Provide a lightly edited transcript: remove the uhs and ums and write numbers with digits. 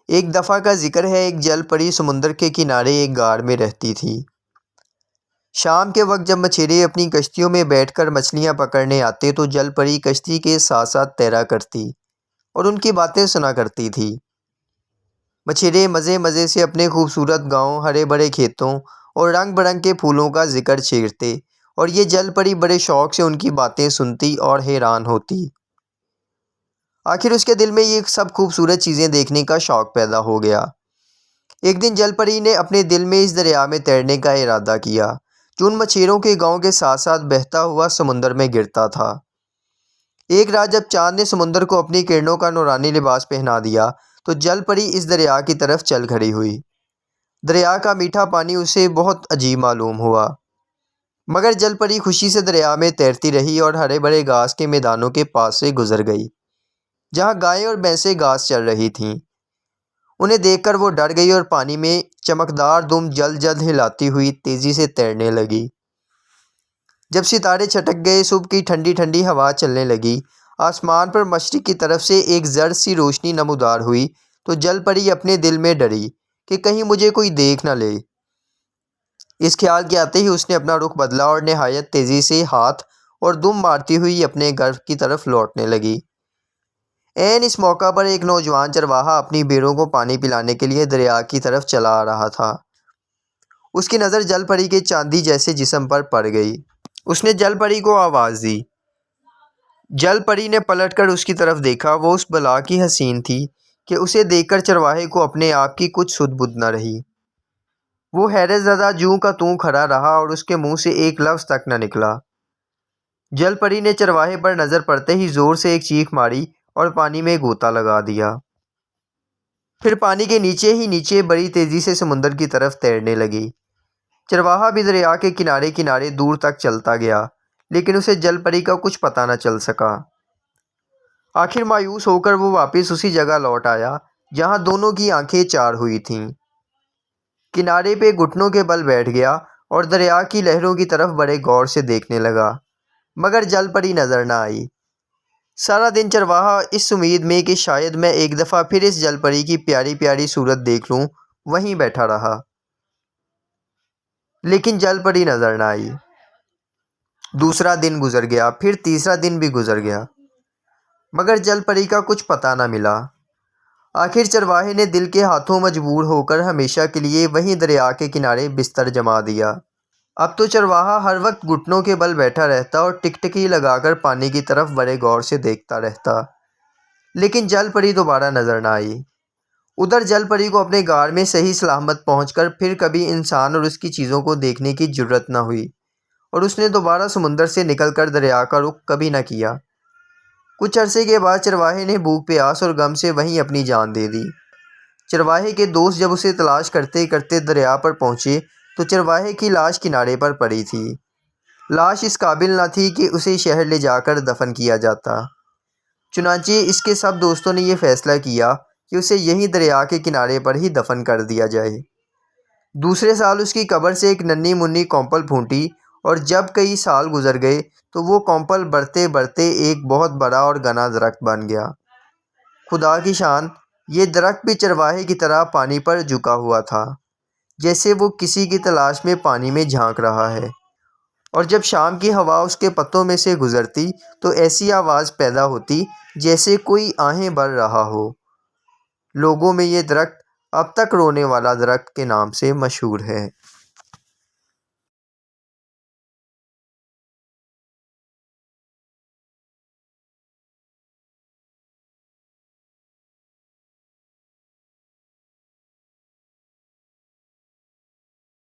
ایک دفعہ کا ذکر ہے، ایک جل پری سمندر کے کنارے ایک غار میں رہتی تھی۔ شام کے وقت جب مچھیرے اپنی کشتیوں میں بیٹھ کر مچھلیاں پکڑنے آتے تو جل پری کشتی کے ساتھ ساتھ تیرا کرتی اور ان کی باتیں سنا کرتی تھی۔ مچھیرے مزے مزے سے اپنے خوبصورت گاؤں، ہرے بھرے کھیتوں اور رنگ برنگ کے پھولوں کا ذکر چھیڑتے اور یہ جل پری بڑے شوق سے ان کی باتیں سنتی اور حیران ہوتی۔ آخر اس کے دل میں یہ سب خوبصورت چیزیں دیکھنے کا شوق پیدا ہو گیا۔ ایک دن جل پری نے اپنے دل میں اس دریا میں تیرنے کا ارادہ کیا جو ان مچھیروں کے گاؤں کے ساتھ ساتھ بہتا ہوا سمندر میں گرتا تھا۔ ایک رات جب چاند نے سمندر کو اپنی کرنوں کا نورانی لباس پہنا دیا تو جل پری اس دریا کی طرف چل کھڑی ہوئی۔ دریا کا میٹھا پانی اسے بہت عجیب معلوم ہوا، مگر جل پری خوشی سے دریا میں تیرتی رہی اور ہرے بھرے گھاس کے میدانوں کے پاس سے گزر گئی جہاں گائیں اور بھینسیں گھاس چر رہی تھیں۔ انہیں دیکھ کر وہ ڈر گئی اور پانی میں چمکدار دم جلد جلد ہلاتی ہوئی تیزی سے تیرنے لگی۔ جب ستارے چھٹک گئے، صبح کی ٹھنڈی ٹھنڈی ہوا چلنے لگی، آسمان پر مشرق کی طرف سے ایک زرد سی روشنی نمودار ہوئی تو جل پری اپنے دل میں ڈری کہ کہیں مجھے کوئی دیکھ نہ لے۔ اس خیال کے آتے ہی اس نے اپنا رخ بدلا اور نہایت تیزی سے ہاتھ اور دم مارتی ہوئی اپنے گھر کی طرف لوٹنے لگی۔ اس موقع پر ایک نوجوان چرواہا اپنی بھیڑوں کو پانی پلانے کے لیے دریا کی طرف چلا آ رہا تھا۔ اس کی نظر جل پری کے چاندی جیسے جسم پر پڑ گئی۔ اس نے جل پری کو آواز دی۔ جل پری نے پلٹ کر اس کی طرف دیکھا۔ وہ اس بلا کی حسین تھی کہ اسے دیکھ کر چرواہے کو اپنے آپ کی کچھ سدھ بدھ نہ رہی۔ وہ حیرت زدہ جوں کا توں کھڑا رہا اور اس کے منہ سے ایک لفظ تک نہ نکلا۔ جل پری نے چرواہے پر نظر پڑتے ہی زور سے ایک چیخ ماری اور پانی میں غوطہ لگا دیا۔ پھر پانی کے نیچے ہی نیچے بڑی تیزی سے سمندر کی طرف تیرنے لگی۔ چرواہا بھی دریا کے کنارے کنارے دور تک چلتا گیا لیکن اسے جل پری کا کچھ پتہ نہ چل سکا۔ آخر مایوس ہو کر وہ واپس اسی جگہ لوٹ آیا جہاں دونوں کی آنکھیں چار ہوئی تھیں۔ کنارے پہ گھٹنوں کے بل بیٹھ گیا اور دریا کی لہروں کی طرف بڑے غور سے دیکھنے لگا، مگر جل پری نظر نہ آئی۔ سارا دن چرواہا اس امید میں کہ شاید میں ایک دفعہ پھر اس جل پری کی پیاری پیاری صورت دیکھ لوں وہیں بیٹھا رہا، لیکن جل پری نظر نہ آئی۔ دوسرا دن گزر گیا، پھر تیسرا دن بھی گزر گیا، مگر جل پری کا کچھ پتہ نہ ملا۔ آخر چرواہے نے دل کے ہاتھوں مجبور ہو کر ہمیشہ کے لیے وہیں دریا کے کنارے بستر جما دیا۔ اب تو چرواہا ہر وقت گھٹنوں کے بل بیٹھا رہتا اور ٹکٹکی لگا کر پانی کی طرف بڑے غور سے دیکھتا رہتا، لیکن جل پری دوبارہ نظر نہ آئی۔ ادھر جل پری کو اپنے غار میں صحیح سلامت پہنچ کر پھر کبھی انسان اور اس کی چیزوں کو دیکھنے کی جرت نہ ہوئی اور اس نے دوبارہ سمندر سے نکل کر دریا کا رخ کبھی نہ کیا۔ کچھ عرصے کے بعد چرواہے نے بھوک پیاس اور غم سے وہیں اپنی جان دے دی۔ چرواہے کے دوست جب اسے تلاش کرتے کرتے دریا پر پہنچے تو چرواہے کی لاش کنارے پر پڑی تھی۔ لاش اس قابل نہ تھی کہ اسے شہر لے جا کر دفن کیا جاتا، چنانچہ اس کے سب دوستوں نے یہ فیصلہ کیا کہ اسے یہیں دریا کے کنارے پر ہی دفن کر دیا جائے۔ دوسرے سال اس کی قبر سے ایک ننھی منھی کونپل پھوٹی اور جب کئی سال گزر گئے تو وہ کونپل بڑھتے بڑھتے ایک بہت بڑا اور گھنا درخت بن گیا۔ خدا کی شان، یہ درخت بھی چرواہے کی طرح پانی پر جھکا ہوا تھا، جیسے وہ کسی کی تلاش میں پانی میں جھانک رہا ہے، اور جب شام کی ہوا اس کے پتوں میں سے گزرتی تو ایسی آواز پیدا ہوتی جیسے کوئی آہیں بھر رہا ہو۔ لوگوں میں یہ درخت اب تک رونے والا درخت کے نام سے مشہور ہے۔